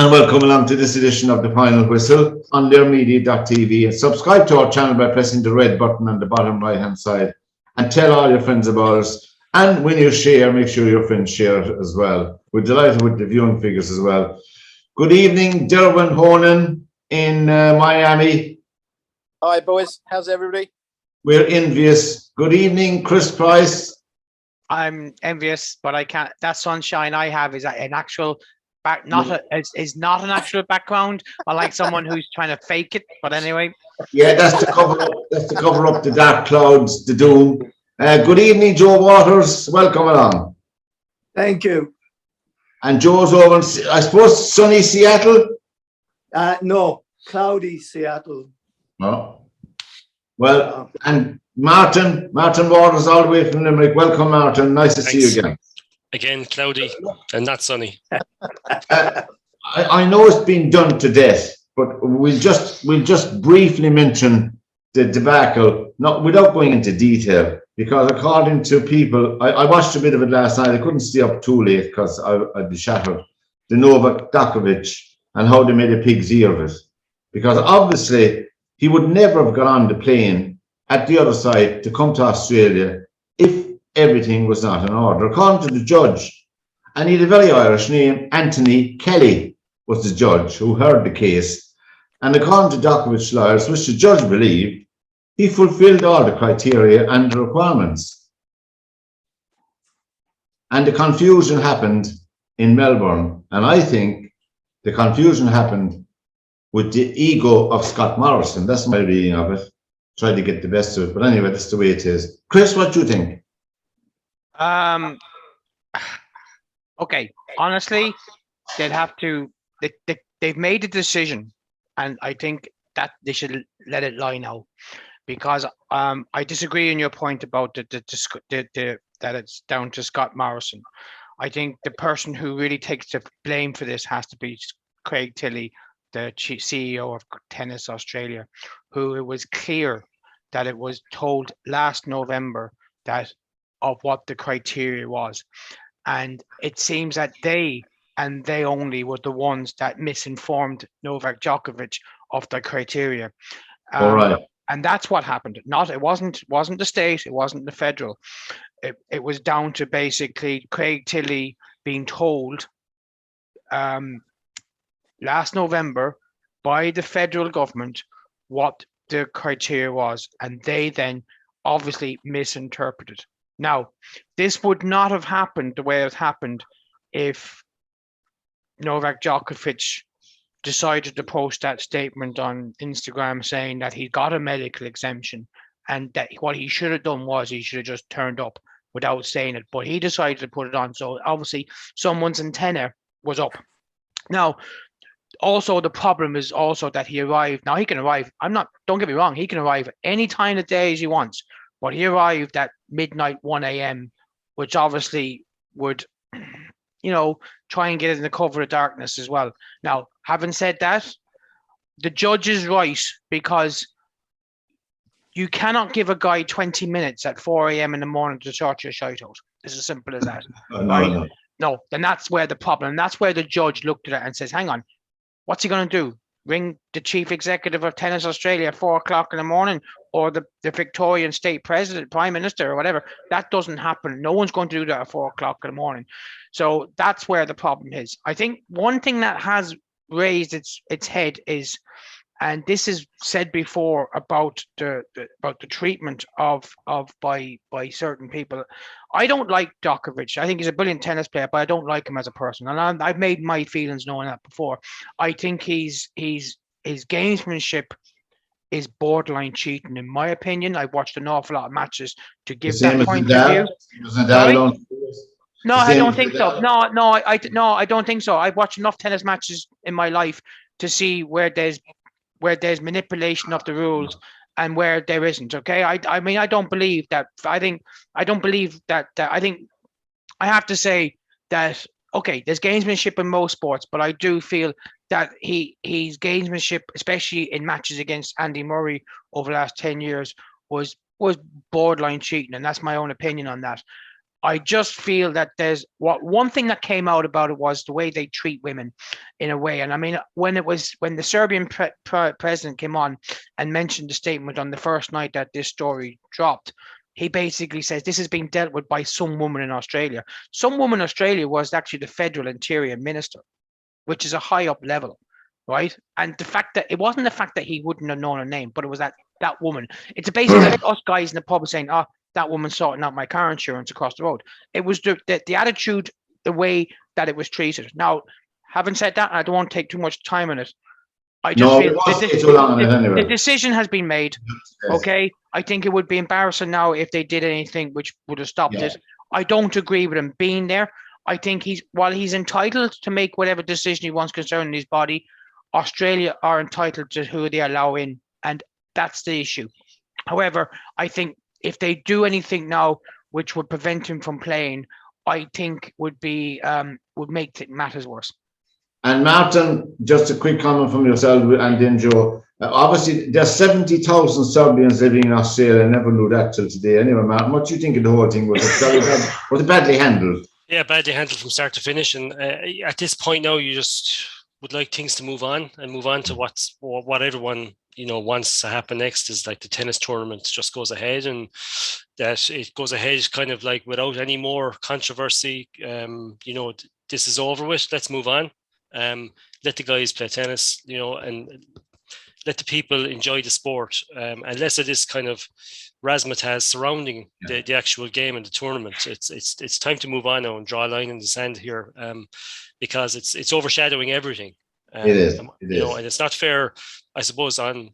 And welcome along to this edition of The Final Whistle on learmedia.tv. And subscribe to our channel by pressing the red button on the bottom right hand side. And tell all your friends about us. And when you share, make sure your friends share it as well. We're delighted with the viewing figures as well. Good evening, Derwynne Honan in Miami. Hi, boys. How's everybody? We're envious. Good evening, Chris Price. I'm envious, but I can't. That sunshine I have is an actual back, is not an actual background. I like someone who's trying to fake it. But anyway. Yeah, that's to cover up. That's to cover up the dark clouds, the doom. Good evening, Joe Waters. Welcome along. Thank you. And Joe's over in, I suppose, sunny Seattle. No, cloudy Seattle. Oh. Well, and Martin Waters all the way from Limerick. Welcome, Martin. Nice to see you again. Again, cloudy and not sunny. I know it's been done to death, but we'll just briefly mention the debacle, not without going into detail, because according to people, I watched a bit of it last night. I couldn't stay up too late because I'd be shattered. The Novak Djokovic and how they made a pig's ear of it, because obviously he would never have got on the plane at the other side to come to Australia if everything was not in order. According to the judge, and he had a very Irish name, Anthony Kelly was the judge who heard the case. And according to Djokovic's lawyers, which the judge believed, he fulfilled all the criteria and the requirements. And the confusion happened in Melbourne. And I think the confusion happened with the ego of Scott Morrison. That's my reading of it. Tried to get the best of it. But anyway, that's the way it is. Chris, what do you think? Okay. Honestly, they'd have to. They've made a decision, and I think that they should let it lie now, because I disagree in your point about that it's down to Scott Morrison. I think the person who really takes the blame for this has to be Craig Tilley, the CEO of Tennis Australia, who it was clear that it was told last November that of what the criteria was. And it seems that they and they only were the ones that misinformed Novak Djokovic of the criteria. All right. And that's what happened. It wasn't the state, it wasn't the federal. It was down to basically Craig Tilley being told last November by the federal government what the criteria was, and they then obviously misinterpreted. Now, this would not have happened the way it happened if Novak Djokovic decided to post that statement on Instagram saying that he got a medical exemption, and that what he should have done was he should have just turned up without saying it, but he decided to put it on. So obviously someone's antenna was up. Now, also the problem is also that he arrived. Now he can arrive. Don't get me wrong. He can arrive any time of day as he wants, but he arrived at midnight, 1 a.m., which obviously would, try and get it in the cover of darkness as well. Now, having said that, the judge is right, because you cannot give a guy 20 minutes at 4 a.m. in the morning to sort your shite out. It's as simple as that. No, then that's where the problem, and that's where the judge looked at it and says, hang on, what's he going to do? Ring the chief executive of Tennis Australia at 4 o'clock in the morning, or the Victorian state president, prime minister, or whatever? That doesn't happen. No one's going to do that at 4 o'clock in the morning. So that's where the problem is. I think one thing that has raised its head is, and this is said before about the treatment of by certain people. I don't like Djokovic. I think he's a brilliant tennis player, but I don't like him as a person. And I've made my feelings known that before. I think his gamesmanship is borderline cheating, in my opinion. I've watched an awful lot of matches to give that point of view. No, I don't think so. No, I don't think so. I've watched enough tennis matches in my life to see where there's manipulation of the rules and where there isn't. Okay, I mean, I don't believe that. I think I have to say that, okay, there's gamesmanship in most sports, but I do feel that his gamesmanship, especially in matches against Andy Murray over the last 10 years, was borderline cheating, and that's my own opinion on that. I just feel that there's one thing that came out about it was the way they treat women in a way. And I mean, when the Serbian president came on and mentioned the statement on the first night that this story dropped, he basically says this is being dealt with by some woman in Australia. Some woman in Australia was actually the federal interior minister, which is a high up level, right? And the fact that it wasn't the fact that he wouldn't have known her name, but it was that woman. It's basically like us guys in the pub saying, "Oh, that woman sorting out my car insurance across the road." It was the attitude, the way that it was treated. Now, having said that, I don't want to take too much time on it. I just feel the decision has been made. Yes. Okay, I think it would be embarrassing now if they did anything which would have stopped this. I don't agree with him being there. I think while he's entitled to make whatever decision he wants concerning his body, Australia are entitled to who they allow in, and that's the issue. However, I think if they do anything now which would prevent him from playing, I think would make matters worse. And Martin, just a quick comment from yourself and then Joe. Obviously, there's 70,000 Serbians living in Australia. I never knew that till today. Anyway, Martin, what do you think of the whole thing? Was it badly handled? Yeah, badly handled from start to finish. And at this point now, you just would like things to move on to what everyone wants to happen next is like the tennis tournament just goes ahead, and that it goes ahead kind of like without any more controversy. This is over with. Let's move on. Let the guys play tennis, and let the people enjoy the sport. Unless it is kind of razzmatazz surrounding the actual game and the tournament, it's time to move on now and draw a line in the sand here, because it's overshadowing everything. It is. And it's not fair, I suppose, on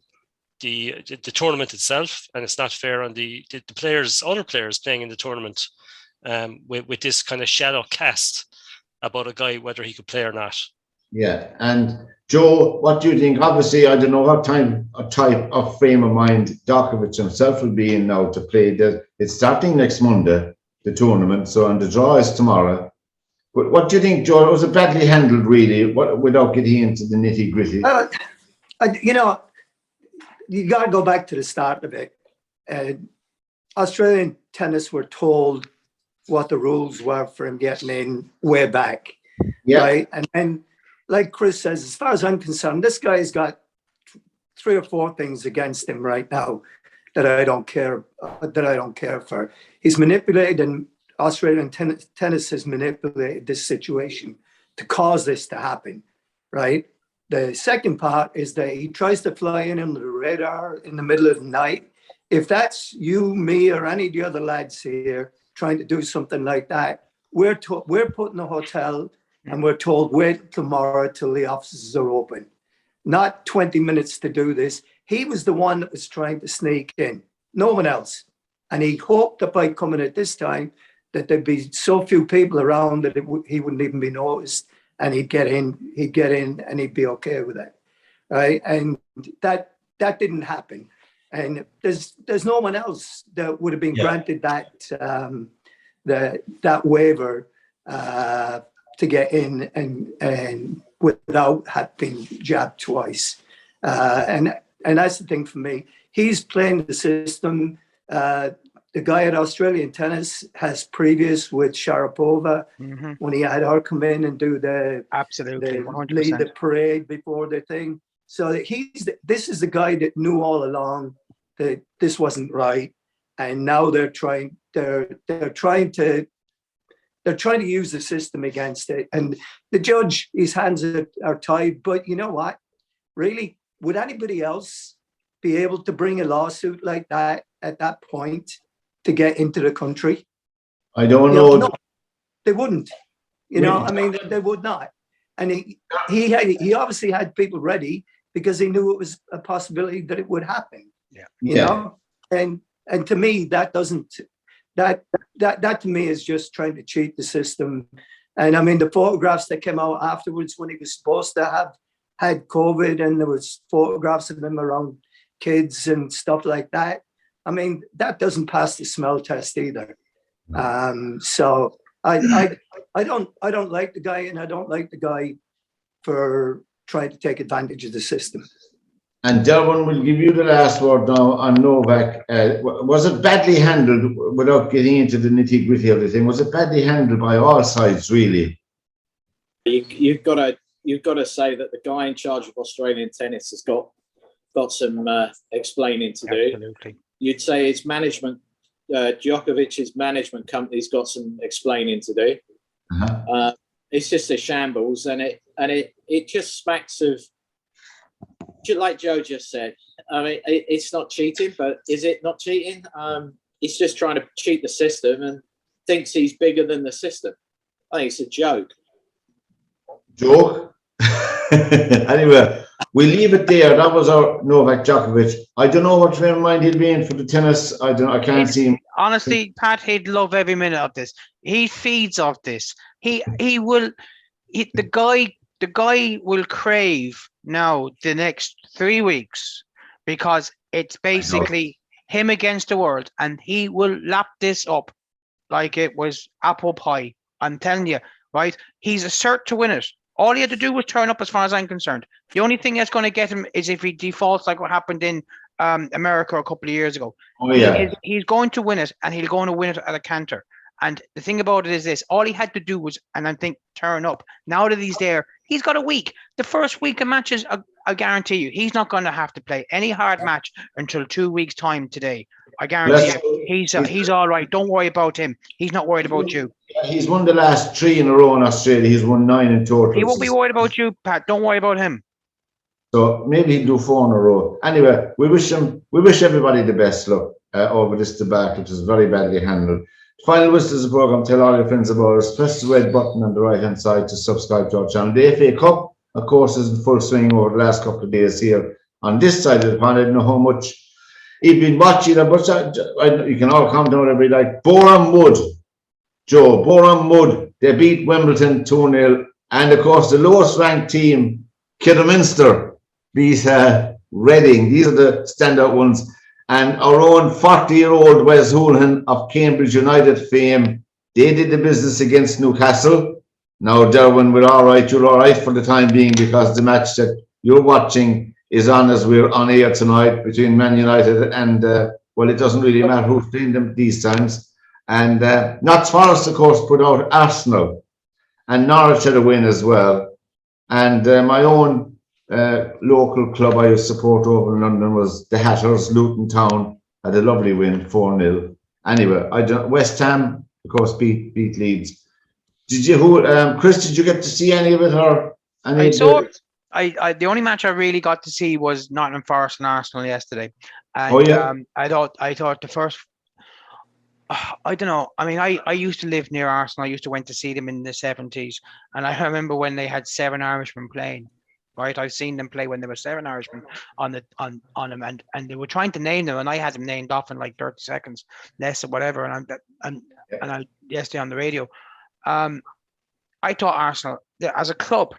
the tournament itself, and it's not fair on the other players playing in the tournament, with this kind of shadow cast about a guy whether he could play or not. Yeah, and Joe, what do you think? Obviously, I don't know what type of frame of mind Djokovic himself will be in now to play. It's starting next Monday, the tournament, and the draw is tomorrow. But what do you think, Joe? Was it badly handled, really, without getting into the nitty gritty? You got to go back to the start of it. Australian tennis were told what the rules were for him getting in way back. Yeah. Right. And then, like Chris says, as far as I'm concerned, this guy's got 3 or 4 things against him right now that I don't care for. He's manipulated, and Australian tennis has manipulated this situation to cause this to happen, right? The second part is that he tries to fly in under the radar in the middle of the night. If that's you, me, or any of the other lads here trying to do something like that, we're put in a hotel and we're told wait tomorrow till the offices are open. Not 20 minutes to do this. He was the one that was trying to sneak in, no one else. And he hoped that by coming at this time that there'd be so few people around that he wouldn't even be noticed, and he'd get in and he'd be okay with it, right? And that didn't happen. And there's no one else that would have been granted that waiver to get in and without having jabbed twice. And that's the thing for me. He's playing the system. The guy at Australian tennis has previous with Sharapova when he had her come in and do the 100%. Lead the parade before the thing. So this is the guy that knew all along that this wasn't right, and now they're trying to use the system against it. And the judge, his hands are tied. But you know what? Really, would anybody else be able to bring a lawsuit like that at that point to get into the country? I don't know. No, they wouldn't. They would not. And he obviously had people ready because he knew it was a possibility that it would happen. You know, and to me that doesn't. That to me is just trying to cheat the system. And I mean, the photographs that came out afterwards when he was supposed to have had COVID, and there was photographs of him around kids and stuff like that. I mean, that doesn't pass the smell test either. So I don't like the guy, and I don't like the guy for trying to take advantage of the system. And Derwynne will give you the last word now on Novak. Was it badly handled, without getting into the nitty gritty of the thing? Was it badly handled by all sides, really? You've got to say that the guy in charge of Australian tennis has got some explaining to do. Absolutely. You'd say his management, Djokovic's management company's got some explaining to do. Uh-huh. It's just a shambles, and it just smacks of, like Joe just said. I mean, it's not cheating, but is it not cheating? He's just trying to cheat the system and thinks he's bigger than the system. I think it's a joke. Joke. Anyway, we leave it there. That was our Novak Djokovic. I don't know what frame of mind he'll be in for the tennis. I can't see him. Honestly, Pat, he'd love every minute of this. He feeds off this. The guy will crave now the next 3 weeks, because it's basically him against the world, and he will lap this up like it was apple pie. I'm telling you, right? He's a cert to win it. All he had to do was turn up, as far as I'm concerned. The only thing that's going to get him is if he defaults, like what happened in America a couple of years ago. Oh, yeah. He's going to win it, and he's going to win it at a canter. And the thing about it is this: all he had to do was, and I think, turn up. Now that he's there, he's got a week. The first week of matches, I guarantee you, he's not going to have to play any hard match until 2 weeks' time today. I guarantee you, he's all right. Don't worry about him. He's not worried about you. He's won the last 3 in a row in Australia. He's won 9 in total. He won't be worried about you, Pat. Don't worry about him. So maybe he'll do 4 in a row. Anyway, we wish everybody the best luck over this debacle, which is very badly handled. Final whistle of the program. Tell all your friends about us. Press the red button on the right hand side to subscribe to our channel. The FA Cup, of course, is in full swing over the last couple of days here on this side of the pond. I don't know how much you've been watching, but you can all comment on every like Boreham Wood. Joe, Boreham Wood, they beat Wimbledon 2-0. And of course, the lowest ranked team, Kidderminster, beat Reading. These are the standout ones. And our own 40-year-old Wes Hoolahan of Cambridge United fame, they did the business against Newcastle. Now, Derwynne, we're all right. You're all right for the time being, because the match that you're watching is on as we're on air tonight between Man United and, well, it doesn't really matter who's playing them these times. And Notts Forest, of course, put out Arsenal, and Norwich had a win as well. And my own local club I support over in London was the Hatters. Luton Town had a lovely win, 4-0. Anyway, West Ham, of course, beat Leeds. Chris, did you get to see any of it, or any? The only match I really got to see was Nottingham Forest and Arsenal yesterday. And I thought the first, I don't know. I mean, I used to live near Arsenal. I used to went to see them in the 70s, and I remember when they had 7 Irishmen playing. Right, I've seen them play when there were 7 Irishmen on them, and they were trying to name them, and I had them named off in like 30 seconds, less or whatever. And I yesterday on the radio, I thought Arsenal, as a club,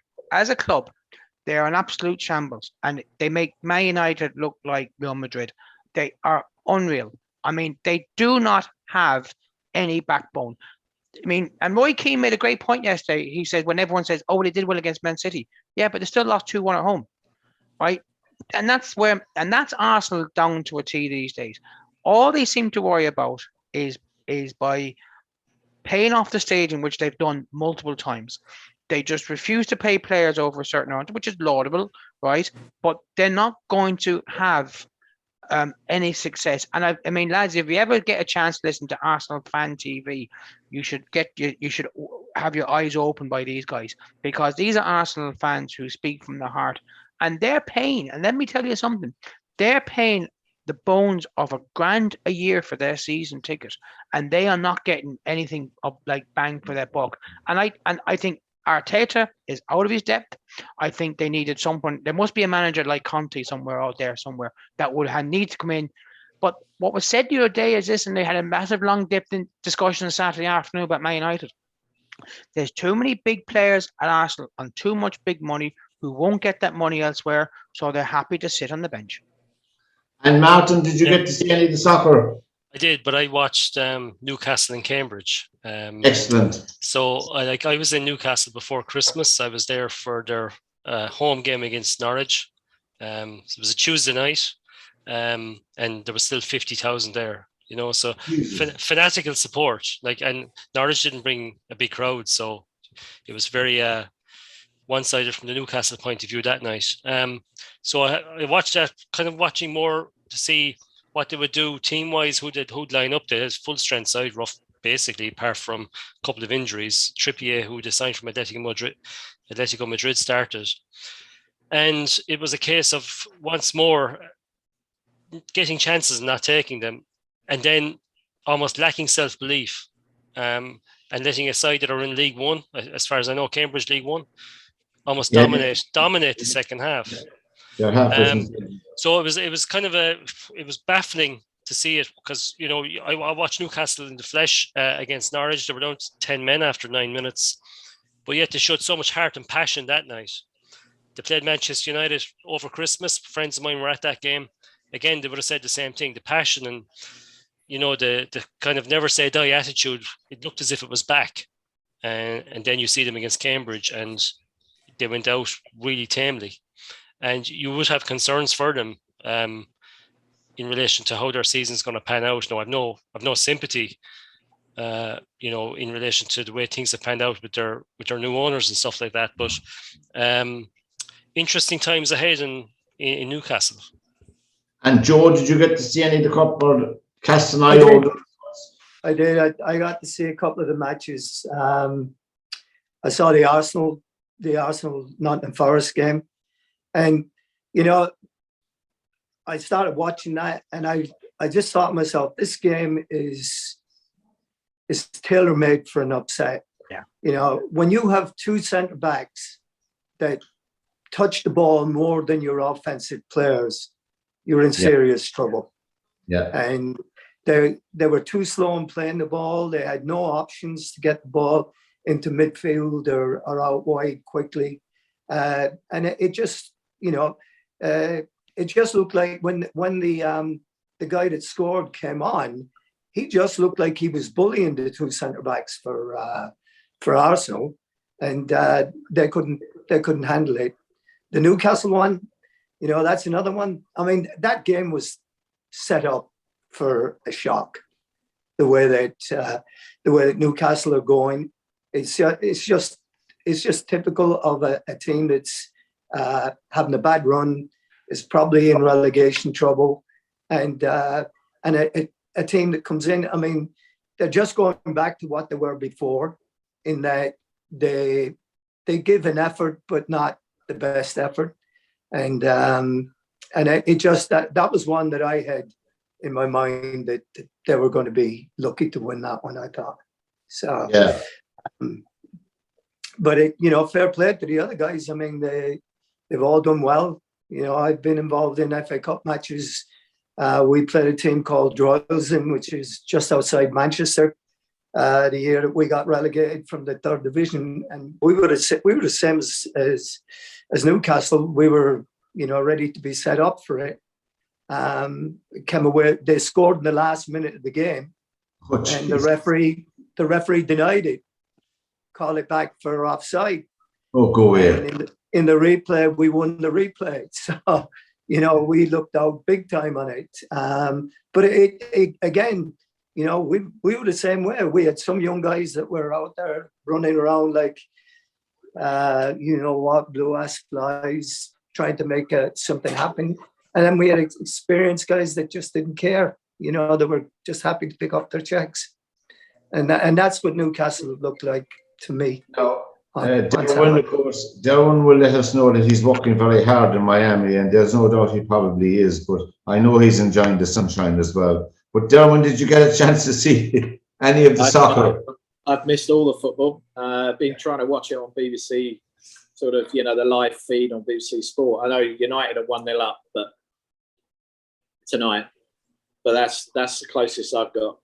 they're an absolute shambles, and they make Man United look like Real Madrid. They are unreal. I mean, they do not have any backbone. I mean, and Roy Keane made a great point yesterday. He said, when everyone says, "Oh, they did well against Man City," yeah, but they still lost 2-1 at home, right? And that's Arsenal down to a T these days. All they seem to worry about is by paying off the stadium, which they've done multiple times. They just refuse to pay players over a certain amount, which is laudable, right? But they're not going to have any success. And I mean, lads, if you ever get a chance to listen to Arsenal Fan TV, you should have your eyes open by these guys, because these are Arsenal fans who speak from the heart, and they're paying. And let me tell you something, they're paying the bones of £1,000 a year for their season ticket, and they are not getting anything of like bang for their buck. And I think Arteta is out of his depth. I think they needed someone. There must be a manager like Conte somewhere out there somewhere that would need to come in. But what was said the other day is this, and they had a massive long depth in discussion Saturday afternoon about Man United. There's too many big players at Arsenal on too much big money who won't get that money elsewhere, so they're happy to sit on the bench. And Martin, did you get to see any of the soccer? I did, but I watched Newcastle and Cambridge. Excellent. So I was in Newcastle before Christmas. I was there for their home game against Norwich. So it was a Tuesday night, and there was still 50,000 there. You know, so fanatical support. Like, and Norwich didn't bring a big crowd, so it was very one-sided from the Newcastle point of view that night. So I watched that, kind of watching more to see what they would do team-wise, who'd line up there. It's full strength side, rough basically, apart from a couple of injuries. Trippier, who they signed from Atletico Madrid, started. And it was a case of once more getting chances and not taking them, and then almost lacking self-belief, and letting a side that are in League One, as far as I know, Cambridge League One, almost dominate the second half. So it was kind of it was baffling to see it, because, you know, I watched Newcastle in the flesh against Norwich. They were down to 10 men after 9 minutes, but yet they showed so much heart and passion that night. They played Manchester United over Christmas. Friends of mine were at that game. Again, they would have said the same thing. The passion and, you know, the kind of never say die attitude, it looked as if it was back. And then you see them against Cambridge, and they went out really tamely. And you would have concerns for them in relation to how their season's going to pan out. No, I've no sympathy, you know, in relation to the way things have panned out with their new owners and stuff like that. But interesting times ahead in Newcastle. And Joe, did you get to see any of the cup or Castagnino? I did. I got to see a couple of the matches. I saw the Arsenal Nottingham Forest game, and, you know, I started watching that, and I just thought to myself, this game is tailor-made for an upset. Yeah. You know, when you have two centre backs that touch the ball more than your offensive players, you're in serious trouble. Yeah. And they were too slow in playing the ball. They had no options to get the ball into midfield or out wide quickly. And it just, you know, it just looked like when the guy that scored came on, he just looked like he was bullying the two centre backs for Arsenal, and they couldn't handle it. The Newcastle one, you know, that's another one. I mean, that game was set up for a shock. The way that Newcastle are going, it's just typical of a team that's having a bad run, is probably in relegation trouble, and a team that comes in. I mean, they're just going back to what they were before, in that they give an effort, but not the best effort. And it just that was one that I had in my mind that they were going to be lucky to win that one, I thought. So yeah. But you know, fair play to the other guys. I mean, they've all done well. You know, I've been involved in FA Cup matches. We played a team called Droylsden, which is just outside Manchester. The year that we got relegated from the third division, and we were the same as Newcastle. We were, you know, ready to be set up for it. Came away. They scored in the last minute of the game, and the referee denied it. Call it back for offside. Oh, go away. In the replay, we won the replay. So, you know, we looked out big time on it. But it again, you know, we were the same way. We had some young guys that were out there running around like, you know what, blue ass flies, trying to make something happen. And then we had experienced guys that just didn't care. You know, they were just happy to pick up their checks. And that's what Newcastle looked like to me. Now, Derwynne, of course, Derwynne will let us know that he's working very hard in Miami, and there's no doubt he probably is, but I know he's enjoying the sunshine as well. But Derwynne, did you get a chance to see any of the soccer? I've missed all the football. Been trying to watch it on BBC, sort of, you know, the live feed on BBC Sport. I know United are 1-0 up, but tonight. But that's the closest I've got.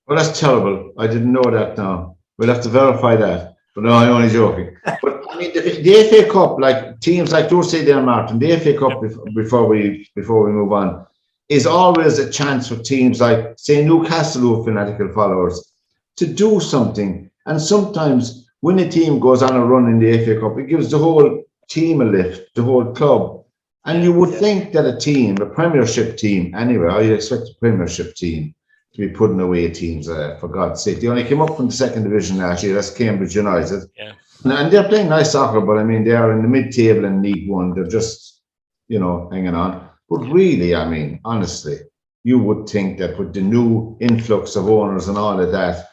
Well, that's terrible. I didn't know that now. We'll have to verify that. But no, I'm only joking. But I mean, the FA Cup, like teams like don't say there, Martin, the FA Cup, before we move on, is always a chance for teams like, say, Newcastle, who are fanatical followers, to do something. And sometimes when a team goes on a run in the FA Cup, it gives the whole team a lift, the whole club. And you would think that a Premiership team, anyway, I expect a Premiership team to be putting away teams, for God's sake. They only came up from the second division last year. That's Cambridge United. Yeah. And they're playing nice soccer, but I mean, they are in the mid-table in League One. They're just, hanging on. But really, I mean, honestly, you would think that with the new influx of owners and all of that,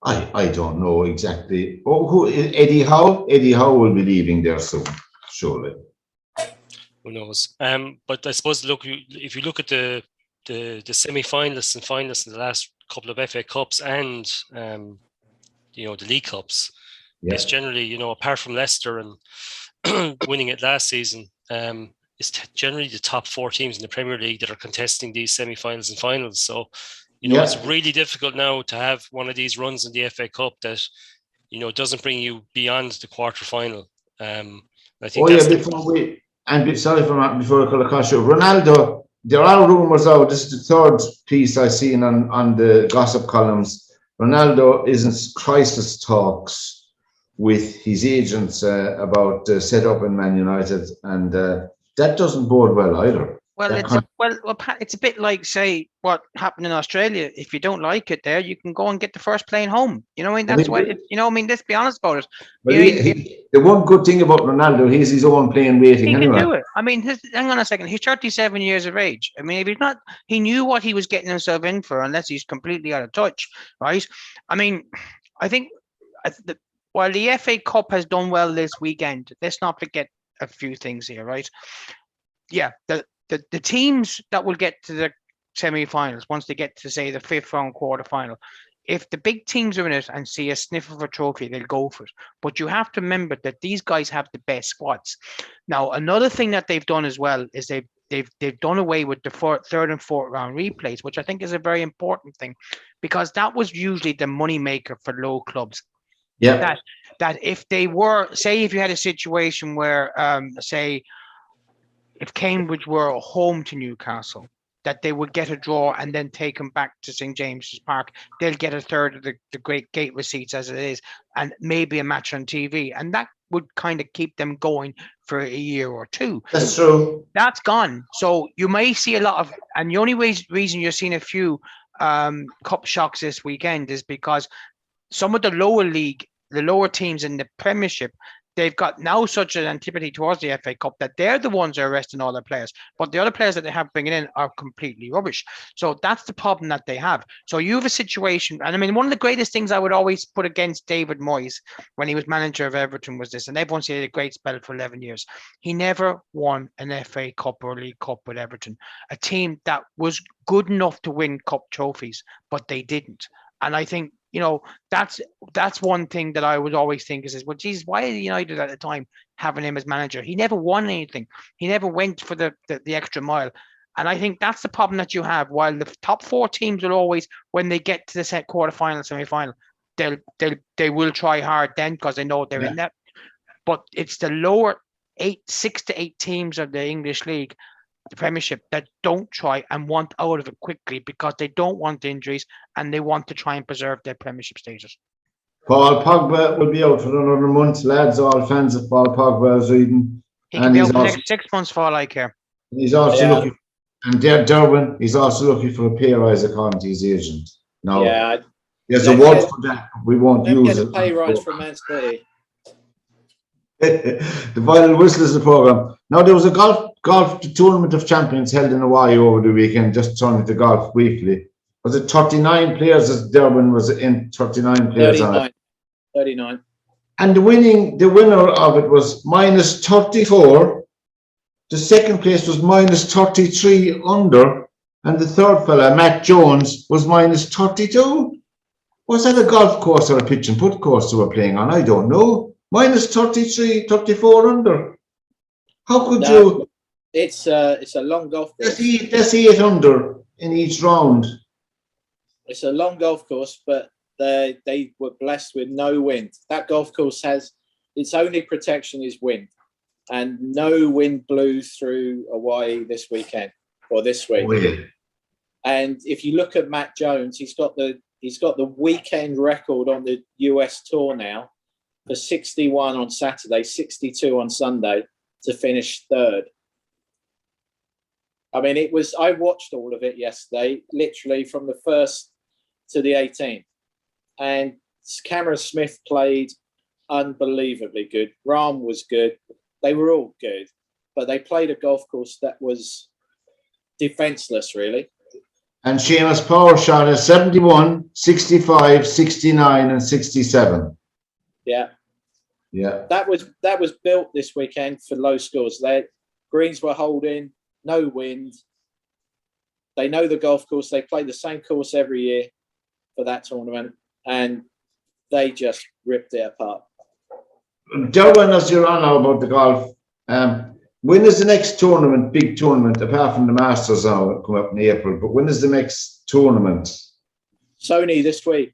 I don't know exactly. Oh, who Eddie Howe? Eddie Howe will be leaving there soon, surely. Who knows? But I suppose if you look at the semi-finalists and finalists in the last couple of FA Cups and the League Cups, it's generally, apart from Leicester and winning it last season, it's generally the top 4 teams in the Premier League that are contesting these semi-finals and finals. So, it's really difficult now to have one of these runs in the FA Cup that, doesn't bring you beyond the quarter-final. I think before I call across you, Ronaldo, there are rumours out, this is the third piece I've seen on the gossip columns. Ronaldo is in crisis talks with his agents about set up in Man United, and that doesn't bode well either. Well, it's a bit like, say, what happened in Australia. If you don't like it there, you can go and get the first plane home. That's why. Let's be honest about it. Well, the one good thing about Ronaldo, he's his own plane waiting. He anyway. can do it. I mean, hang on a second. He's 37 years of age. I mean, if he's not, he knew what he was getting himself in for, unless he's completely out of touch, right? I mean, I think while the FA Cup has done well this weekend, let's not forget a few things here, right? Yeah, the teams that will get to the semi-finals, once they get to, say, the 5th round quarter-final, if the big teams are in it and see a sniff of a trophy, they'll go for it. But you have to remember that these guys have the best squads. Now, another thing that they've done as well is they've done away with the 3rd and 4th round replays, which I think is a very important thing, because that was usually the money maker for low clubs. Yeah. That if they were, say, if you had a situation where, say, if Cambridge were home to Newcastle, that they would get a draw and then take them back to St. James's Park. They'll get a third of the great gate receipts as it is, and maybe a match on TV. And that would kind of keep them going for a year or two. That's true. That's gone. So you may see a lot of, and the only reason you're seeing a few cup shocks this weekend is because some of the lower teams in the Premiership, they've got now such an antipathy towards the FA Cup that they're the ones that are arresting all their players. But the other players that they have bringing in are completely rubbish. So that's the problem that they have. So you have a situation, and I mean, one of the greatest things I would always put against David Moyes when he was manager of Everton was this, and everyone said he had a great spell for 11 years. He never won an FA Cup or League Cup with Everton, a team that was good enough to win cup trophies, but they didn't. And I think, that's one thing that I would always think is, well, geez, why are United at the time having him as manager? He never won anything. He never went for the extra mile. And I think that's the problem that you have. While the top 4 teams will always, when they get to the set quarterfinal, semi-final, they will try hard then because they know they're in that. But it's the lower 6 to 8 teams of the English League, the Premiership, that don't try and want out of it quickly because they don't want injuries and they want to try and preserve their Premiership status. Paul Pogba will be out for another month. Lads, all fans of Paul Pogba is reading. He can be out for the next 6 months for all I care. He's also looking, and Derwynne, he's also looking for a pay rise according to his agent. Now, there's a word for that. We won't use it. Pay rise from Man City. The final whistle is the programme. Now, there was a golf tournament of champions held in Hawaii over the weekend. Just turning to golf briefly. Was it 39 players as Derwynne was in 39 players 39. on it? 39. And the winner of it was minus 34. The second place was minus 33 under. And the third fella, Matt Jones, was minus 32. Was that a golf course or a pitch and putt course they were playing on? I don't know. Minus 33, 34 under. How could you? It's a long golf course. That's 8 under in each round. It's a long golf course, but they were blessed with no wind. That golf course has its only protection is wind, and no wind blew through Hawaii this weekend or this week. Weird. And if you look at Matt Jones, he's got the weekend record on the US tour now for 61 on Saturday, 62 on Sunday to finish third. I mean, I watched all of it yesterday, literally from the 1st to the 18th. And Cameron Smith played unbelievably good. Rahm was good. They were all good. But they played a golf course that was defenseless, really. And Seamus Power shot at 71, 65, 69, and 67. Yeah. Yeah. That was built this weekend for low scores. Greens were holding, no wind. They know the golf course. They play the same course every year for that tournament, and they just ripped it apart. Derwynne, as you're on now about the golf, when is the next tournament, big tournament, apart from the Masters now come up in April, but when is the next tournament? Sony this week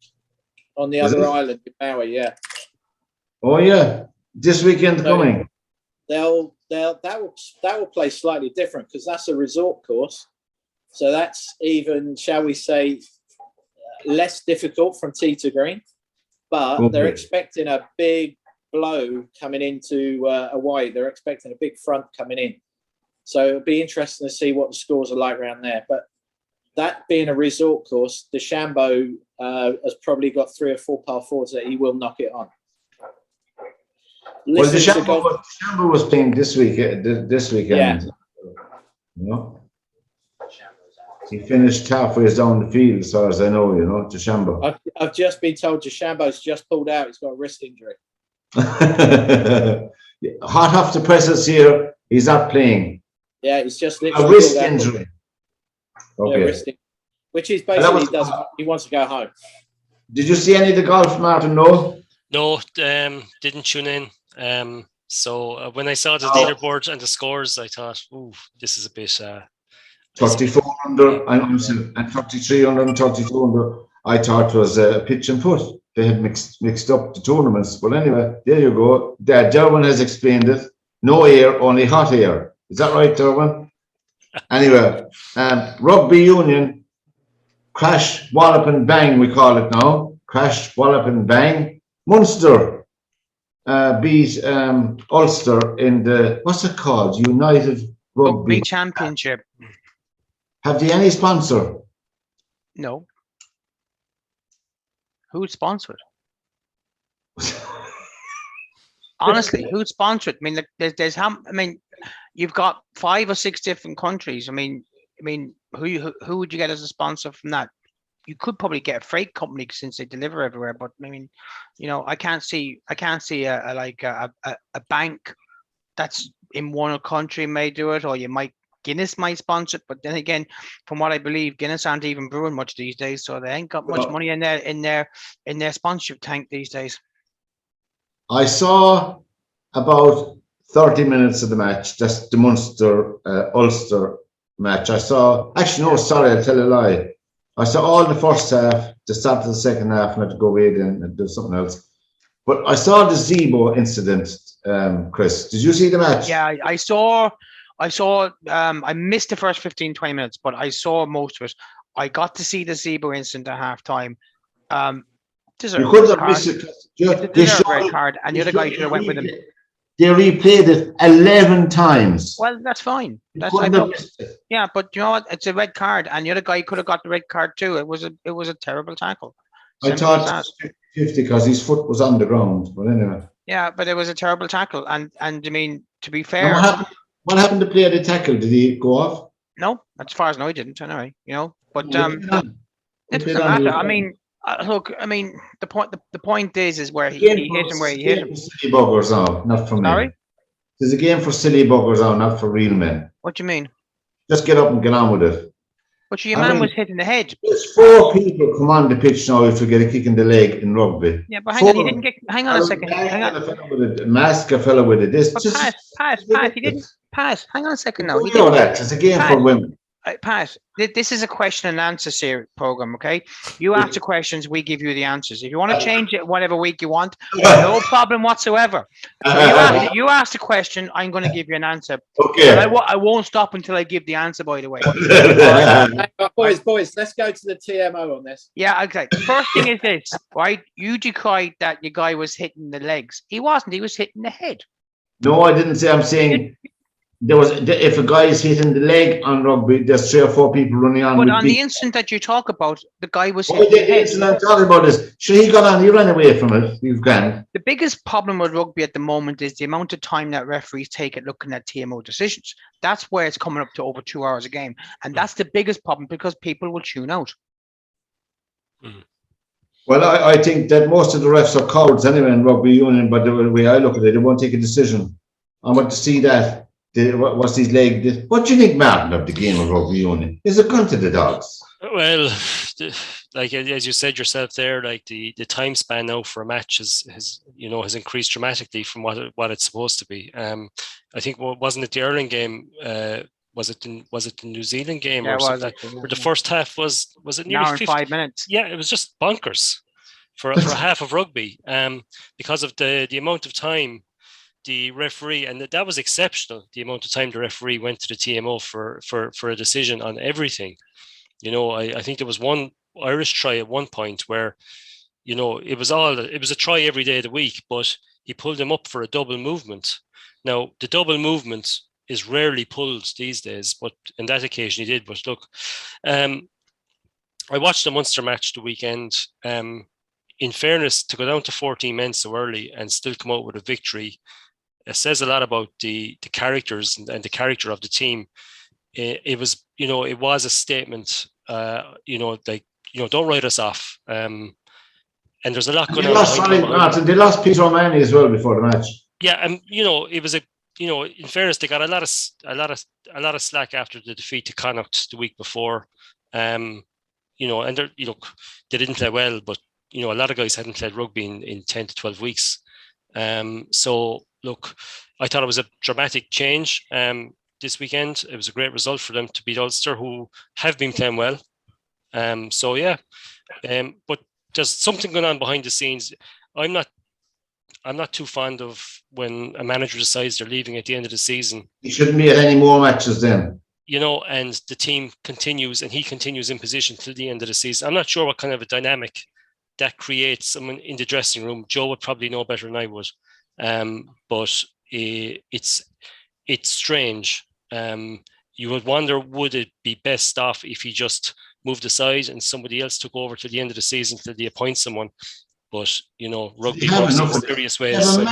on the Is other it? island in Maui, yeah. Oh yeah, this weekend coming. That will play slightly different because that's a resort course. So that's even, shall we say, less difficult from tee to green. But they're expecting a big blow coming into Hawaii. They're expecting a big front coming in. So it'll be interesting to see what the scores are like around there. But that being a resort course, DeChambeau has probably got 3 or 4 par 4s that he will knock it on. Well, DeChambeau was playing this weekend. Yeah. You know? He finished halfway down the field, as far as I know, you know, DeChambeau. I've just been told DeChambeau's just pulled out. He's got a wrist injury. Hot off the presses here, he's not playing. Yeah, he's just A literally wrist pulled out. injury. Yeah, Okay. wrist injury, which is basically he wants to go home. Did you see any of the golf, Martin? No? No, didn't tune in. So when I saw the leaderboard and the scores, I thought, ooh, this is a bit... 34 under and 33 under and 32 under. I thought was pitch and putt. They had mixed up the tournaments. But anyway, there you go. Derwynne has explained it. No air, only hot air. Is that right, Derwynne? Anyway, rugby union, crash, wallop and bang, we call it now. Crash, wallop and bang. Munster beat Ulster in the, what's it called? United Rugby Championship. Have they any sponsor? No. Who'd sponsor it? Honestly, who'd sponsor it? I mean, there's you've got 5 or 6 different countries. I mean, who would you get as a sponsor from that? You could probably get a freight company since they deliver everywhere. But I mean, you know, I can't see a bank that's in one country may do it, or Guinness might sponsor it, but then again, from what I believe, Guinness aren't even brewing much these days, so they ain't got much money in their sponsorship tank these days. I saw about 30 minutes of the match. That's the Munster Ulster match. I'll tell a lie. I saw all the first half, the start of the second half, and I had to go away then and do something else. But I saw the Zebo incident. Chris, did you see the match? Yeah, I saw. I missed the first 15-20 minutes, but I saw most of it. I got to see the Zebo incident at halftime. You couldn't have missed it. They showed a red card, and the other guy should have went with him. They replayed it 11 times. Well, that's fine. Yeah, but you know what? It's a red card, and the other guy could have got the red card too. It was a terrible tackle. I thought 50 because his foot was on the ground. But anyway. Yeah, but it was a terrible tackle, and I mean, to be fair. What happened to play the tackle? Did he go off? No, as far as I know, he didn't. Anyway, you know, but it doesn't matter. I mean, look, I mean, the point is where he hit him where he hit him. Silly buggers now, not for me. Sorry? There's a game for silly buggers now, not for real men. What do you mean? Just get up and get on with it. But your man was hitting the head. There's 4 people come on the pitch now if you get a kick in the leg in rugby. Yeah, but hang on, he didn't get. Hang on a second. Mask a fellow with it. Pass. He didn't pass. Hang on a second now. You know that it's a game for women. Pat, this is a question and answer series program, okay? You ask the questions, we give you the answers. If you want to change it whatever week you want, no problem whatsoever. So you ask the question, I'm going to give you an answer. Okay. I won't stop until I give the answer, by the way. Boys, let's go to the TMO on this. Yeah, okay. The first thing is this, right? You decried that your guy was hitting the legs. He wasn't. He was hitting the head. No, I didn't say. I'm saying if a guy is hitting the leg on rugby, there's 3 or 4 people running on. But with on big, the instant that you talk about, the guy was oh, hitting the the head. incident I'm talking about is, sure, he got on, he ran away from it. He's grand. The biggest problem with rugby at the moment is the amount of time that referees take at looking at TMO decisions. That's where it's coming up to over 2 hours a game. And that's the biggest problem because people will tune out. Well, I think that most of the refs are cowards anyway in rugby union, but the way I look at it, they won't take a decision. I want to see that. What's his leg? What do you think, Martin, of the game of rugby union? Is it gone to the dogs? Well, like as you said yourself there, like the time span now for a match has increased dramatically from what it's supposed to be. I think wasn't it the Ireland game? Was it the New Zealand game or something? Where the first half was it nearly 50, 5 minutes? Yeah, it was just bonkers for a half of rugby. Because of the amount of time the referee, and that was exceptional. The amount of time the referee went to the TMO for a decision on everything. I think there was one Irish try at one point where, it was a try every day of the week, but he pulled him up for a double movement. Now, the double movement is rarely pulled these days, but in that occasion he did. But look, I watched the Munster match the weekend. In fairness, to go down to 14 men so early and still come out with a victory, it says a lot about the characters and the character of the team. It was a statement. Don't write us off. And there's a lot going on. They lost Peter O'Mahony as well before the match. Yeah, and it was in fairness, they got a lot of slack after the defeat to Connacht the week before. And they didn't play well, but a lot of guys hadn't played rugby in 10 to 12 weeks. So look, I thought it was a dramatic change this weekend. It was a great result for them to beat Ulster, who have been playing well. But there's something going on behind the scenes. I'm not too fond of when a manager decides they're leaving at the end of the season. He shouldn't be at any more matches then. And the team continues and he continues in position till the end of the season. I'm not sure what kind of a dynamic that creates someone in the dressing room. Joe would probably know better than I would. But it's strange. You would wonder, would it be best off if he just moved aside and somebody else took over to the end of the season till they appoint someone? But rugby works in mysterious ways. They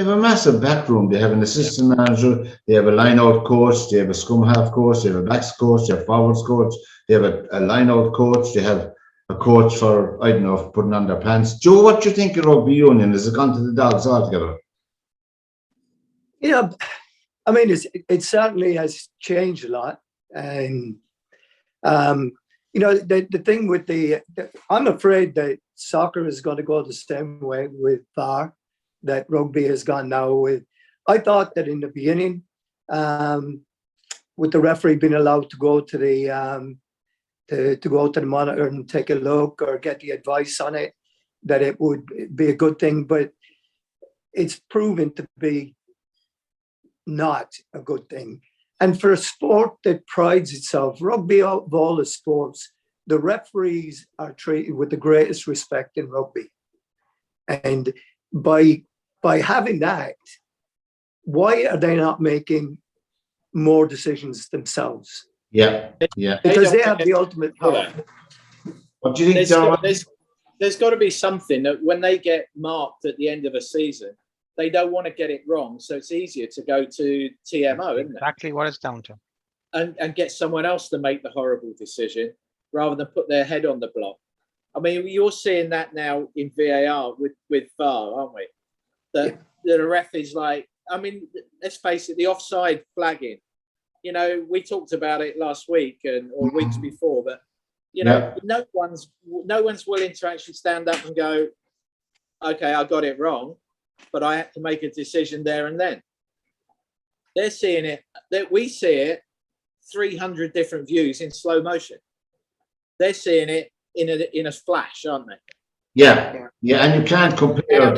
have a massive back room. They have an assistant manager. They have a line-out coach. They have a scrum half coach. They have a backs coach. They have forwards coach. They have a line-out coach. They have a coach for, I don't know, putting on their pants. Joe, what do you think of rugby union? Has it gone to the dogs altogether? Yeah, I mean, it certainly has changed a lot. And, the thing with I'm afraid that soccer is going to go the same way with VAR that rugby has gone now with. I thought that in the beginning, with the referee being allowed to go to the to go to the monitor and take a look or get the advice on it, that it would be a good thing. But it's proven to be not a good thing. And for a sport that prides itself, rugby of all the sports, the referees are treated with the greatest respect in rugby. And by having that, why are they not making more decisions themselves? Yeah. Because they have the ultimate power. What do you think, John? There's got to be something that when they get marked at the end of a season, they don't want to get it wrong, so it's easier to go to TMO, isn't it? Exactly what it's down to. And get someone else to make the horrible decision rather than put their head on the block. I mean, you're seeing that now in VAR with VAR, aren't we? The ref is like, I mean, let's face it, the offside flagging. We talked about it last week or weeks before, but no one's willing to actually stand up and go, okay, I got it wrong, but I had to make a decision there and then. They're seeing it, we see it 300 different views in slow motion. They're seeing it in a flash, aren't they? Yeah, and you can't compare.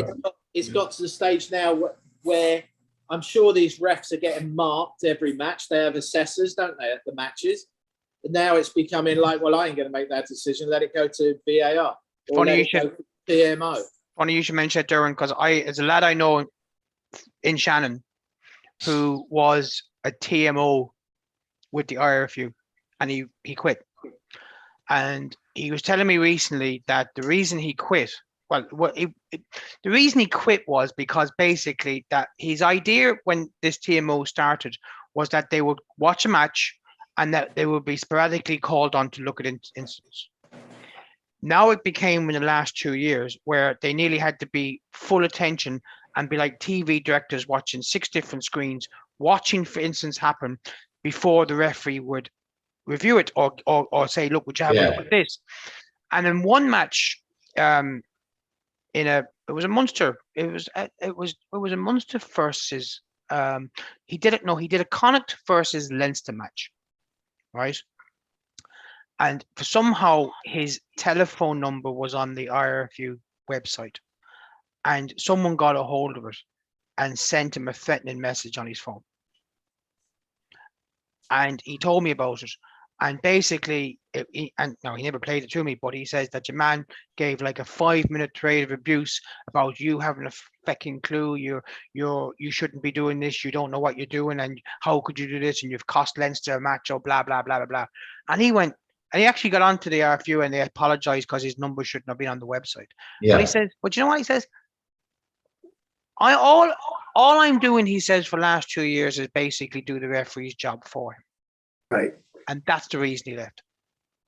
It's got to the stage now where I'm sure these refs are getting marked every match. They have assessors, don't they, at the matches? And now it's becoming like, well, I ain't going to make that decision. Let it go to VAR. Or let it go to TMO. Funny you should mention that, Derwynne, because as a lad I know in Shannon, who was a TMO with the IRFU, and he quit. And he was telling me recently that the reason he quit, the reason he quit was because basically that his idea when this TMO started was that they would watch a match and that they would be sporadically called on to look at incidents. Now it became in the last 2 years where they nearly had to be full attention and be like TV directors watching 6 different screens, watching for incidents happen before the referee would review it or say, look, would you have a look at this? And in one match, it was a Munster. It was a Munster versus he did a Connacht versus Leinster match, right? And somehow his telephone number was on the IRFU website, and someone got a hold of it and sent him a threatening message on his phone. And he told me about it. And basically, he never played it to me, but he says that your man gave like a 5-minute trade of abuse about you having a fucking clue. You shouldn't be doing this. You don't know what you're doing, and how could you do this? And you've cost Leinster a match, or blah blah blah blah blah. And he actually got onto the RFU and they apologized because his number shouldn't have been on the website. Yeah. But he says, but you know what he says? All I'm doing, he says, for the last 2 years is basically do the referee's job for him. Right. And that's the reason he left.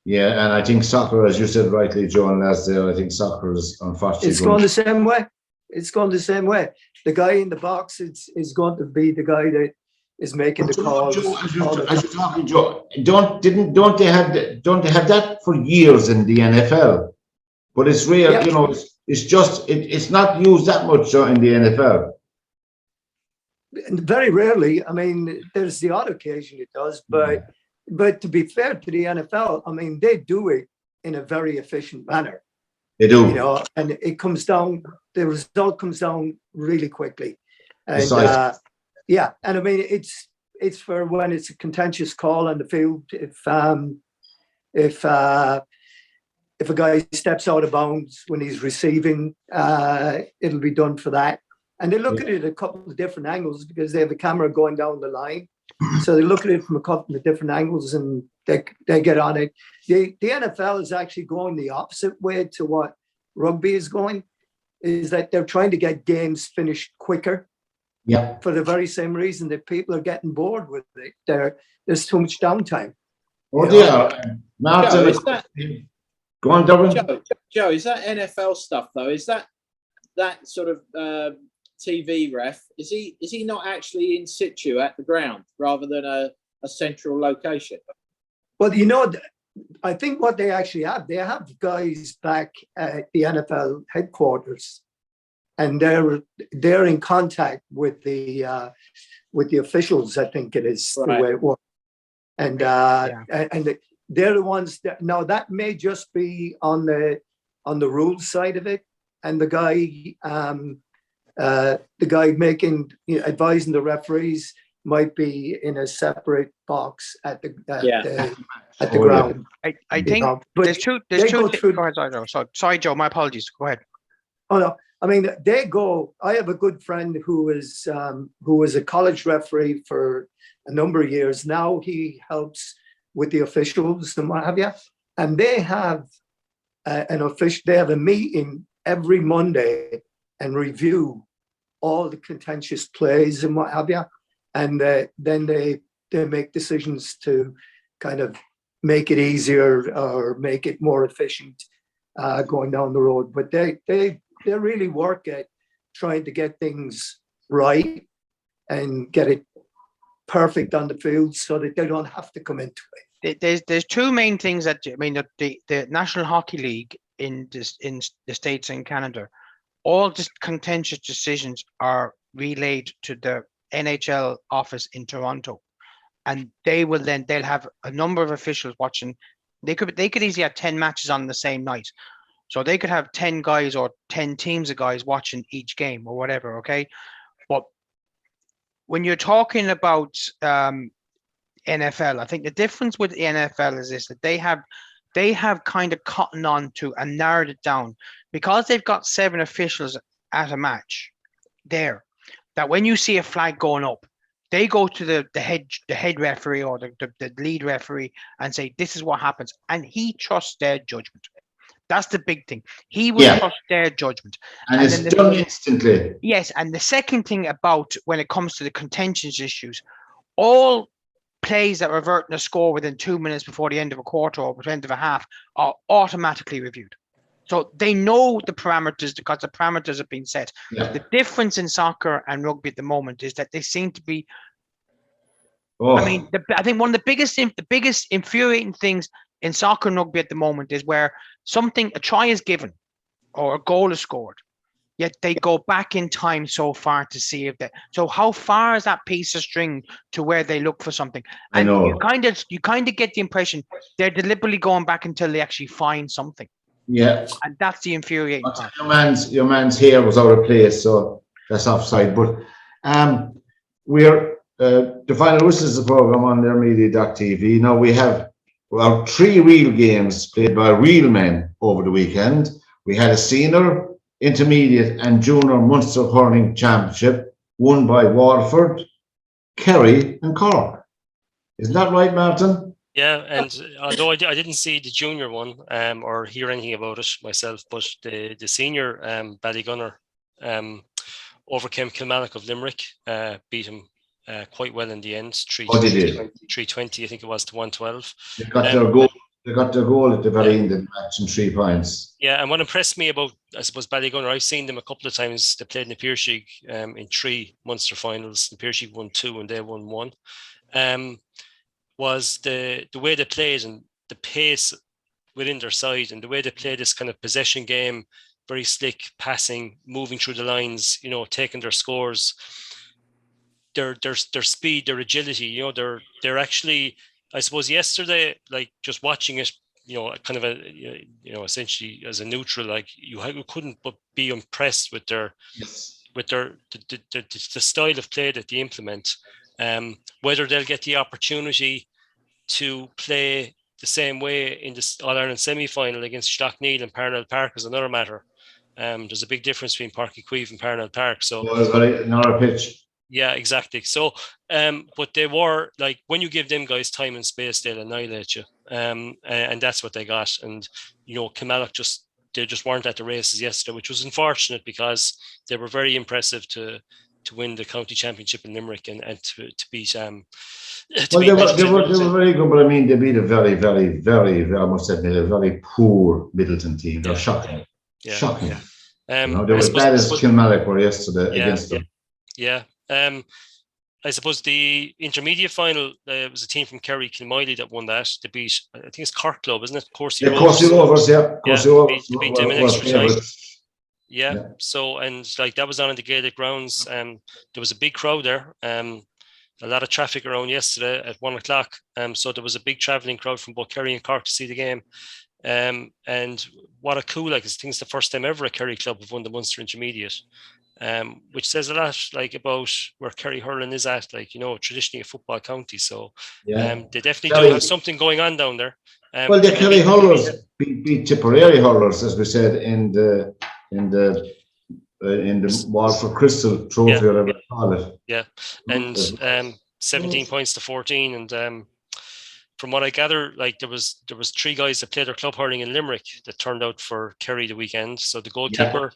Yeah, and I think soccer, as you said rightly, Joe and Lasdale, I think soccer is unfortunately going the same way. It's going the same way. The guy in the box is going to be the guy that is making the calls. Joe, as you're talking, Joe, don't they have that for years in the NFL? But it's real, yeah. You know, it's not used that much in the NFL. Very rarely. I mean, there's the odd occasion it does, but to be fair to the NFL, I mean, they do it in a very efficient manner. They do, you know, and it comes down. The result comes down really quickly, and yeah, and I mean, it's for when it's a contentious call on the field. If a guy steps out of bounds when he's receiving, it'll be done for that. And they look at it a couple of different angles because they have a camera going down the line. So they look at it from a couple of different angles and they get on it. The NFL is actually going the opposite way to what rugby is going, is that they're trying to get games finished quicker. Yeah. For the very same reason that people are getting bored with it. There's too much downtime. Oh, yeah. Go on, Derwynne. Joe, is that NFL stuff though? Is that sort of TV ref? Is he not actually in situ at the ground rather than a central location? Well, you know, I think what they actually have, they have guys back at the NFL headquarters, and they're in contact with the officials. I think it is the way it works, and they're the ones that now that may just be on the rules side of it, and the guy making, advising the referees might be in a separate box at the ground. I think there's two. Sorry, Joe. My apologies. Go ahead. Oh no, I mean they go. I have a good friend who was a college referee for a number of years. Now he helps with the officials and what have you. And they have They have a meeting every Monday and review all the contentious plays and what have you. And then they make decisions to kind of make it easier or make it more efficient going down the road. But they really work at trying to get things right and get it perfect on the field so that they don't have to come into it. There's two main things that the National Hockey League in the States and Canada, all the contentious decisions are relayed to the NHL office in Toronto, and they'll have a number of officials watching. They could easily have 10 matches on the same night, so they could have 10 guys or 10 teams of guys watching each game or whatever. Okay, but when you're talking about NFL, I think the difference with the NFL is this: that they have kind of cottoned on to and narrowed it down because they've got 7 officials at a match there. That when you see a flag going up, They go to the head referee or the lead referee and say, this is what happens. And he trusts their judgment. That's the big thing. He will trust their judgment. And it's done instantly. Yes. And the second thing about when it comes to the contentions issues, all plays that revert in a score within 2 minutes before the end of a quarter or the end of a half are automatically reviewed. So they know the parameters because the parameters have been set. Yeah. The difference in soccer and rugby at the moment is that they seem to be. I mean, I think one of the biggest infuriating things in soccer and rugby at the moment is where a try is given or a goal is scored, yet they go back in time so far to see if that. So how far is that piece of string to where they look for something? And you kind of get the impression they're deliberately going back until they actually find something. Yeah, and that's the infuriating part. Your man's hair was out of place, so that's offside. But we're the final whistle is the program on theirmedia.tv. Now we have our 3 real games played by real men over the weekend. We had a senior, intermediate, and junior Munster hurling championship won by Waterford, Kerry, and Cork. Isn't that right, Martin? Yeah, and although I didn't see the junior one or hear anything about it myself, but the senior Ballygunner overcame Kilmallock of Limerick, beat him quite well in the end. 320, I think it was, to 112. They got their goal. They got their goal at the very end of the match in 3 points. Yeah, and what impressed me about, I suppose, Ballygunner, I've seen them a couple of times. They played in the Pierceag in 3 Munster finals. The Pierceag won 2 and they won 1. Was the way they played and the pace within their side and the way they played this kind of possession game, very slick passing, moving through the lines, taking their scores, their speed, their agility, they're actually, I suppose yesterday, like just watching it, kind of essentially as a neutral, like you couldn't but be impressed with the style of play that they implement. Whether they'll get the opportunity to play the same way in the All-Ireland semi-final against Slaughtneil and Parnell Park is another matter. There's a big difference between Páirc Uí Chaoimh and Parnell Park. So another pitch. Yeah, exactly. So, but they were like, when you give them guys time and space, they'll annihilate you. And that's what they got. And Kilmallock they just weren't at the races yesterday, which was unfortunate because they were very impressive to win the county championship in Limerick and to beat. They were very good, but I mean, they beat a very, very, very, I must admit, a very poor Middleton team. They're shocking. Yeah. Shocking. Yeah. They were as bad as Kilmallock were yesterday against them. Yeah. I suppose the intermediate final was a team from Kerry, Kilmiley, that won that. They beat, I think it's Cork Club, isn't it? Corsey Rovers, yeah. Corsey Rovers. Beat them in extra time. Yeah. So, and like that was on in the Gaelic grounds. There was a big crowd there. A lot of traffic around yesterday at 1:00. So there was a big travelling crowd from both Kerry and Cork to see the game. And what a cool, I think it's the first time ever a Kerry club have won the Munster Intermediate. Which says a lot, like, about where Kerry hurling is at, like, traditionally a football county. So they definitely do have something going on down there. Well, the Kerry hurlers beat Tipperary hurlers, as we said, in the Waterford Crystal Trophy, whatever they call it. Yeah, and 17 points to 14, and from what I gather, like there was 3 guys that played their club hurling in Limerick that turned out for Kerry the weekend. So the goalkeeper,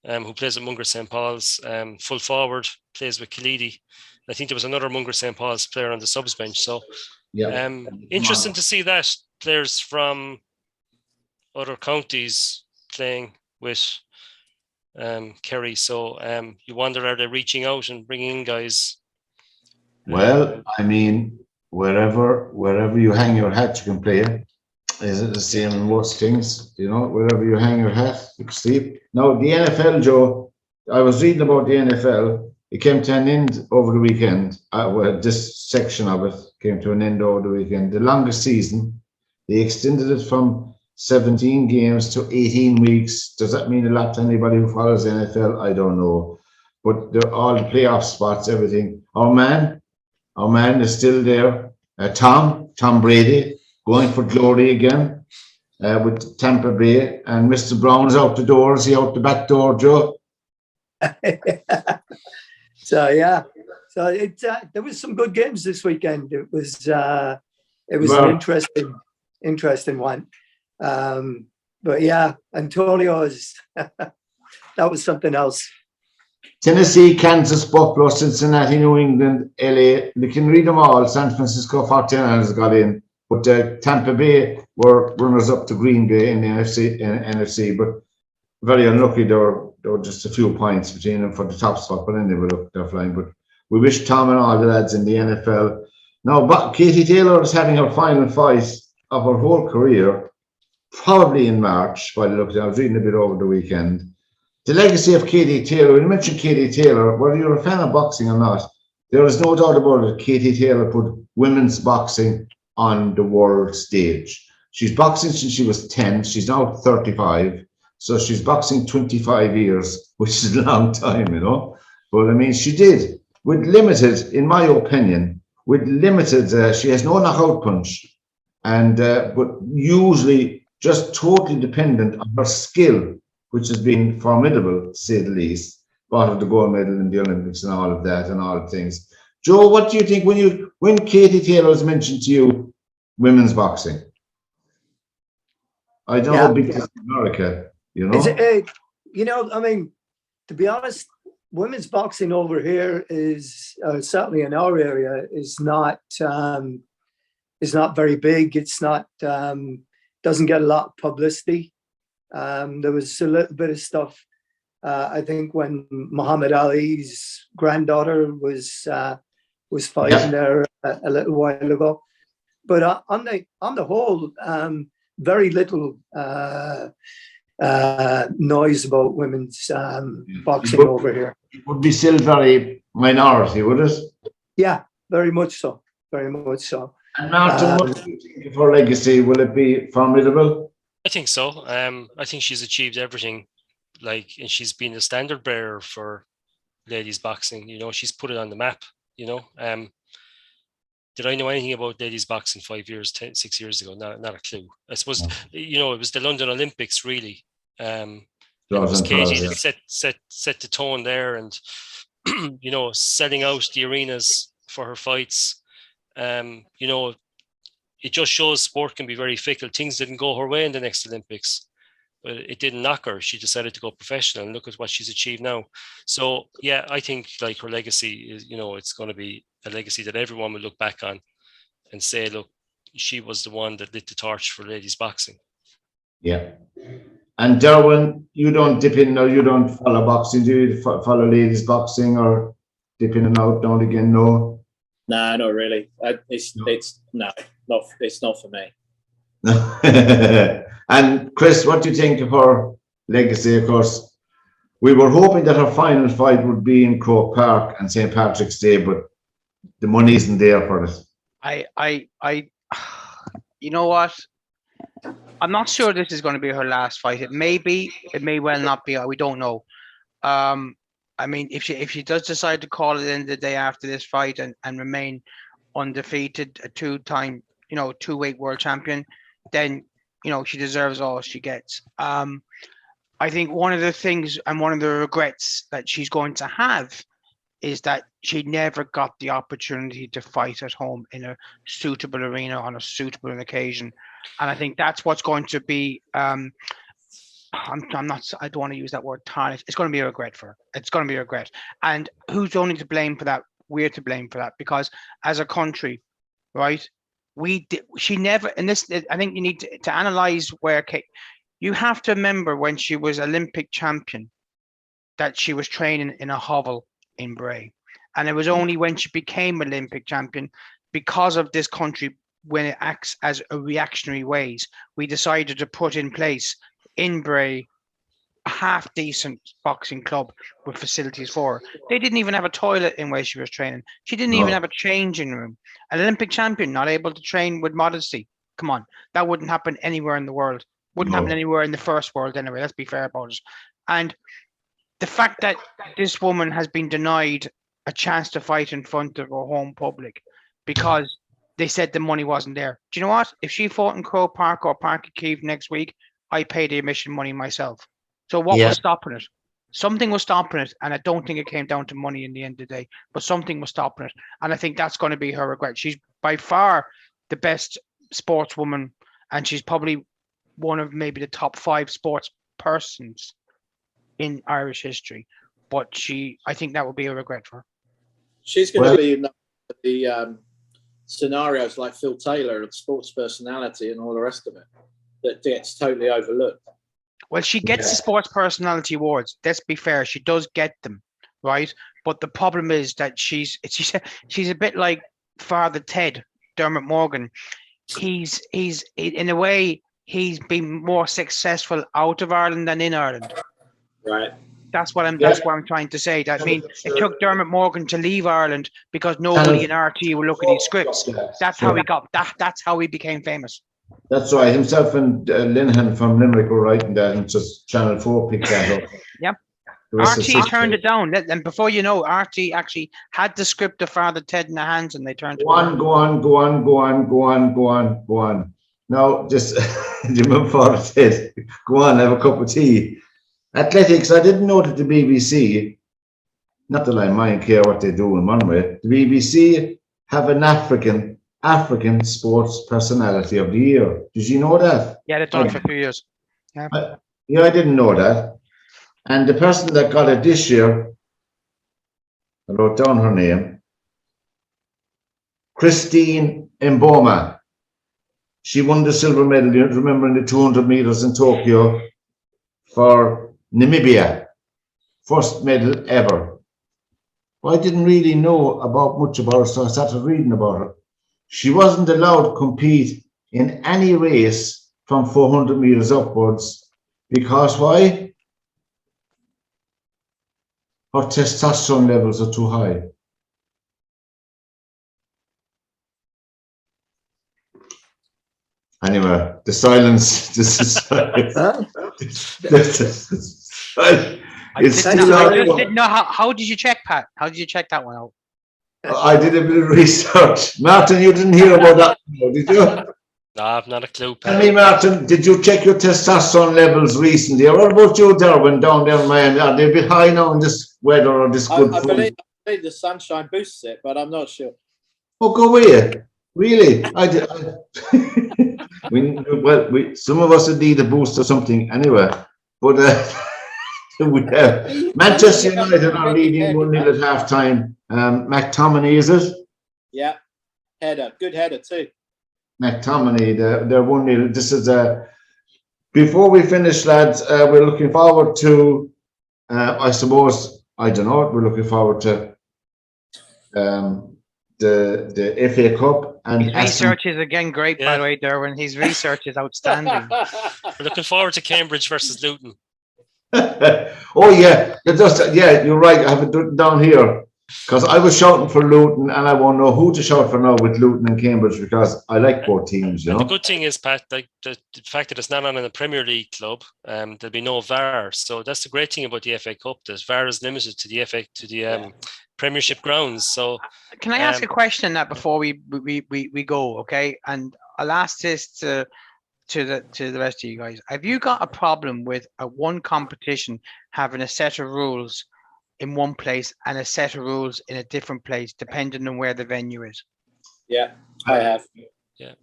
who plays at Munger St. Paul's, full forward, plays with Khalidi. I think there was another Munger St. Paul's player on the subs bench. So interesting to see that players from other counties playing with Kerry. So you wonder, are they reaching out and bringing in guys? Well, I mean, wherever you hang your hat, you can play. Is it the same in most things? Wherever you hang your hat, you can sleep. Now, the NFL, Joe, I was reading about the NFL. It came to an end over the weekend. This section of it came to an end over the weekend. The longest season, they extended it from 17 games to 18 weeks. Does that mean a lot to anybody who follows the NFL? I don't know. But all the playoff spots, everything. Our man is still there. Tom Brady, going for glory again with Tampa Bay. And Mr. Brown's out the door. Is he out the back door, Joe? So So there was some good games this weekend. It was an interesting one. But yeah, Antonio's that was something else. Tennessee, Kansas, Buffalo, Cincinnati, New England, LA. We can read them all. San Francisco 49ers got in, but Tampa Bay were runners up to Green Bay in the NFC, but very unlucky. There were just a few points between them for the top spot, but anyway, look, they're flying. But we wish Tom and all the lads in the NFL. Now, but Katie Taylor is having her final fight of her whole career, probably in March. By the look, I was reading a bit over the weekend. The legacy of Katie Taylor, when you mentioned Katie Taylor, whether you're a fan of boxing or not, there is no doubt about it. Katie Taylor put women's boxing on the world stage. She's boxing since she was 10. She's now 35. So she's boxing 25 years, which is a long time, you know. But I mean, she did with limited, in my opinion, with limited, she has no knockout punch. And, but usually just totally dependent on her skill, which has been formidable, to say the least. Brought her the gold medal in the Olympics and all of that and all of things. Joe, what do you think when Katie Taylor was mentioned to you, women's boxing? I don't know how big this is in America, you know? You know, I mean, to be honest, women's boxing over here is certainly in our area is not very big. It's not doesn't get a lot of publicity. There was a little bit of stuff, I think, when Muhammad Ali's granddaughter was fighting there a little while ago. But on the whole, very little noise about women's boxing over here. It would be still very minority, would it? Yeah, very much so. Very much so. And Martin, what do you think of her legacy? Will it be formidable? I think so. I think she's achieved everything, and she's been the standard bearer for ladies boxing. You know, she's put it on the map. You know, did I know anything about ladies boxing 6 years ago? Not a clue. I suppose you know it was the London Olympics really. It was Katie that set the tone there, and you know, selling out the arenas for her fights. You know, it just shows sport can be very fickle. Things didn't go her way in the next Olympics, but it didn't knock her. She decided to go professional, and look at what she's achieved now. So yeah, I think like her legacy is, you know, it's going to be a legacy that everyone will look back on and say, look, she was the one that lit the torch for ladies boxing. Yeah. And Derwynne, you don't dip in, or you don't follow boxing, do you? Follow ladies boxing or dip in and out now and again? No. No, not really. It's not for me. And Chris, what do you think of her legacy? Of course, we were hoping that her final fight would be in Croke Park and St. Patrick's Day, but the money isn't there for it. I you know what? I'm not sure this is going to be her last fight. It may be. It may well not be. We don't know. I mean, if she does decide to call it in the day after this fight and remain undefeated, a two-time, you know, two-weight world champion, then, you know, she deserves all she gets. I think one of the things and one of the regrets that she's going to have is that she never got the opportunity to fight at home in a suitable arena on a suitable occasion. And I think that's what's going to be, I don't want to use that word tarnish. It's going to be a regret for her. It's going to be a regret. And who's only to blame for that? We're to blame for that, because as a country, right, she never, and this, I think you need to analyze where you have to remember when she was Olympic champion that she was training in a hovel in Bray. And it was only when she became Olympic champion, because of this country, when it acts as a reactionary ways, we decided to put in place in Bray a half decent boxing club with facilities for her. They didn't even have a toilet in where she was training. She didn't even have a changing room. An Olympic champion not able to train with modesty. Come on, that wouldn't happen anywhere in the world. Wouldn't happen anywhere in the first world anyway. Let's be fair about it. And the fact that this woman has been denied a chance to fight in front of her home public because they said the money wasn't there. Do you know what? If she fought in Croke Park or Park of Keeve next week, I pay the admission money myself. So what was stopping it? Something was stopping it, and I don't think it came down to money in the end of the day, but something was stopping it. And I think that's going to be her regret. She's by far the best sportswoman, and she's probably one of maybe the top 5 sports persons in Irish history. But I think that would be a regret for her. She's going to be in the scenarios like Phil Taylor and sports personality and all the rest of it that gets totally overlooked. Well, she gets the sports personality awards. Let's be fair, she does get them, right? But the problem is that she's a bit like Father Ted, Dermot Morgan. He's in a way he's been more successful out of Ireland than in Ireland. Right. That's what I'm trying to say. That means it took Dermot Morgan to leave Ireland because nobody in RT would look at his scripts. That's how he got that. That's how he became famous. That's right. Himself and Linhan from Limerick were writing that, and just Channel 4 picked that up. Yep. RT turned it down, and before you know, RT actually had the script of Father Ted in their hands, and they turned it down. Go on. No, just do you remember Father Ted? Go on, have a cup of tea. Athletics. I didn't know that the BBC, not that I mind care what they do in one way. The BBC have an African sports personality of the year. Did you know that? Yeah, they've done it for 2 years. Yeah. I didn't know that. And the person that got it this year, I wrote down her name, Christine Mboma. She won the silver medal, you remember, in the 200 meters in Tokyo for Namibia. First medal ever. Well, I didn't really know much about her, so I started reading about her. She wasn't allowed to compete in any race from 400 meters upwards because why? Her testosterone levels are too high. Anyway, the silence. This is I just didn't know how did you check, Pat? How did you check that one out? I did a bit of research. Martin, you didn't hear about that, did you? No, I've not a clue. Tell me, Martin, did you check your testosterone levels recently? Or what about you, Derwynne, down there in Miami? Are they a bit high now in this weather or this good I food? believe the sunshine boosts it, but I'm not sure. Oh, go away. Really? Some of us would need a boost or something anyway. But Manchester United are leading 1-0 at half time. McTominay, is it? Yeah. Header. Good header too. McTominay, they're 1-0. This is before we finish, lads, we're looking forward to I suppose, I don't know, we're looking forward to the FA Cup. And his research is again great, by the way, Derwynne. His research is outstanding. We're looking forward to Cambridge versus Luton. Oh yeah, you're right. I have it written down here because I was shouting for Luton, and I won't know who to shout for now with Luton and Cambridge because I like both teams. You know. The good thing is, Pat, like the fact that it's not on in a Premier League club, there'll be no VAR. So that's the great thing about the FA Cup. That VAR is limited to the Premiership grounds. So can I ask a question that before we go, okay? And I'll ask this to the rest of you guys. Have you got a problem with one competition having a set of rules in one place and a set of rules in a different place, depending on where the venue is? Yeah, I have. Yeah,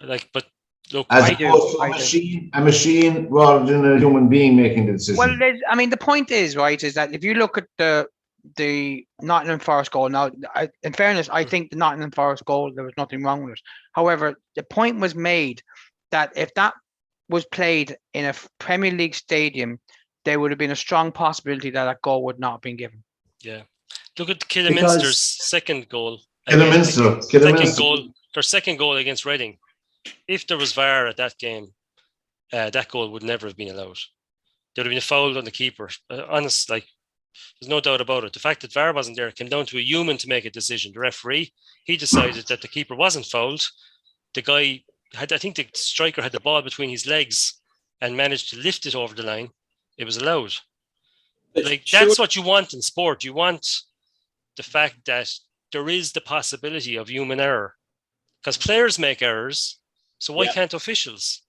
but look, as opposed to a machine rather than a human being making the decision. Well, the point is, right, is that if you look at the Nottingham Forest goal, now, in fairness, I think the Nottingham Forest goal, there was nothing wrong with it. However, the point was made that if that was played in a Premier League stadium, there would have been a strong possibility that that goal would not have been given. Yeah. Look at Kidderminster's second goal. Their second goal against Reading. If there was VAR at that game, that goal would never have been allowed. There would have been a foul on the keeper. Honest, there's no doubt about it. The fact that VAR wasn't there came down to a human to make a decision. The referee, he decided that the keeper wasn't fouled. The guy I think the striker had the ball between his legs and managed to lift it over the line. It was allowed. That's what you want in sport. You want the fact that there is the possibility of human error, because players make errors. So why can't officials?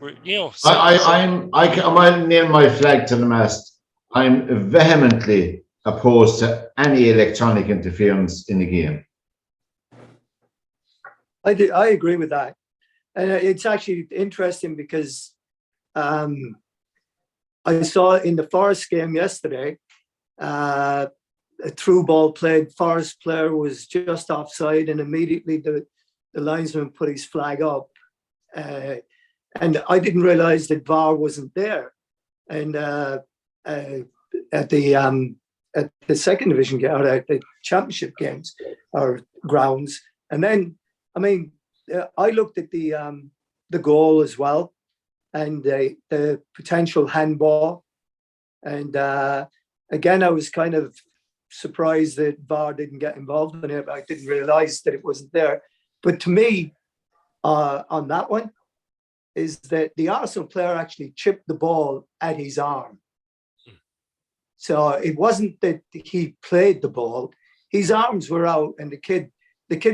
I might nail my flag to the mast. I'm vehemently opposed to any electronic interference in the game. I agree with that. And it's actually interesting because I saw in the Forest game yesterday, a through ball played, Forest player was just offside, and immediately the linesman put his flag up. And I didn't realize that VAR wasn't there. And at the second division game, or at the championship games or grounds. And then, I mean, I looked at the goal as well, and the potential handball. And again, I was kind of surprised that VAR didn't get involved in it. I didn't realize that it wasn't there. But to me, on that one, is that the Arsenal player actually chipped the ball at his arm. So it wasn't that he played the ball. His arms were out, and the kid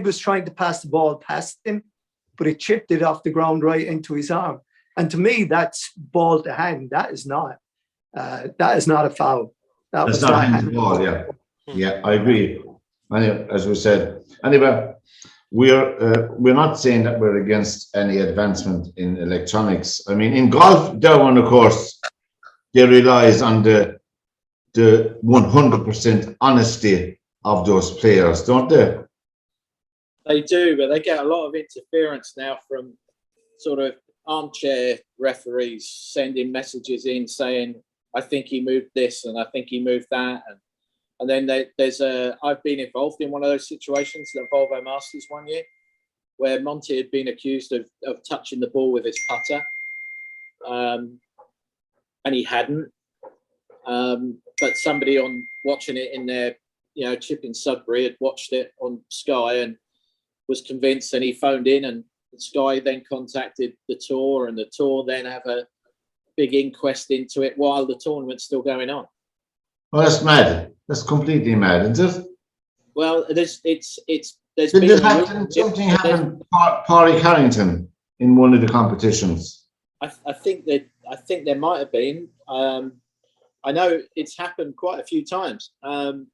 was trying to pass the ball past him, but it chipped it off the ground right into his arm. And to me, that's ball to hand. That is not a foul. That's not hand ball, yeah. Yeah, I agree. Anyway, as we said, anyway, we're not saying that we're against any advancement in electronics. I mean, in golf, Derwynne, of course, they relies on the 100% honesty of those players, don't they? They do, but they get a lot of interference now from sort of armchair referees sending messages in saying, I think he moved this and I think he moved that. And then I've been involved in one of those situations at Volvo Masters one year where Monty had been accused of touching the ball with his putter. And he hadn't. But somebody on watching it in their, chip in Sudbury had watched it on Sky and was convinced, and he phoned in, and Sky then contacted the tour, and the tour then have a big inquest into it while the tournament's still going on. Well, that's mad. That's completely mad, isn't it? Well, there's Did something happen to Pádraig Harrington in one of the competitions? I think there might have been. I know it's happened quite a few times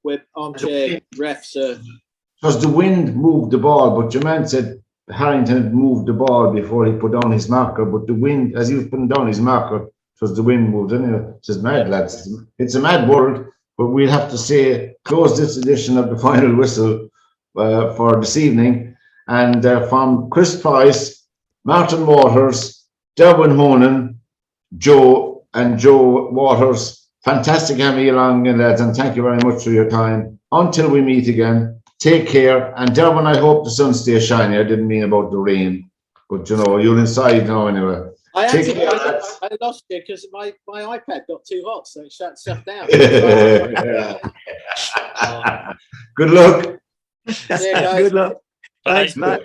where armchair refs are. Because the wind moved the ball, but your man said Harrington had moved the ball before he put down his marker, but the wind, as he was putting down his marker, because the wind moved anyway. It's just mad, lads. It's a mad world, but we'll have to say close this edition of the Final Whistle for this evening. And from Chris Price, Martin Waters, Derwynne Honan, Joe Waters, fantastic having you along, lads, and thank you very much for your time. Until we meet again, take care. And Derwynne, I hope the sun stays shiny. I didn't mean about the rain, but you're inside now anyway. I lost you because my iPad got too hot, so it shut itself down. Good luck. Good luck. Thanks, Matt.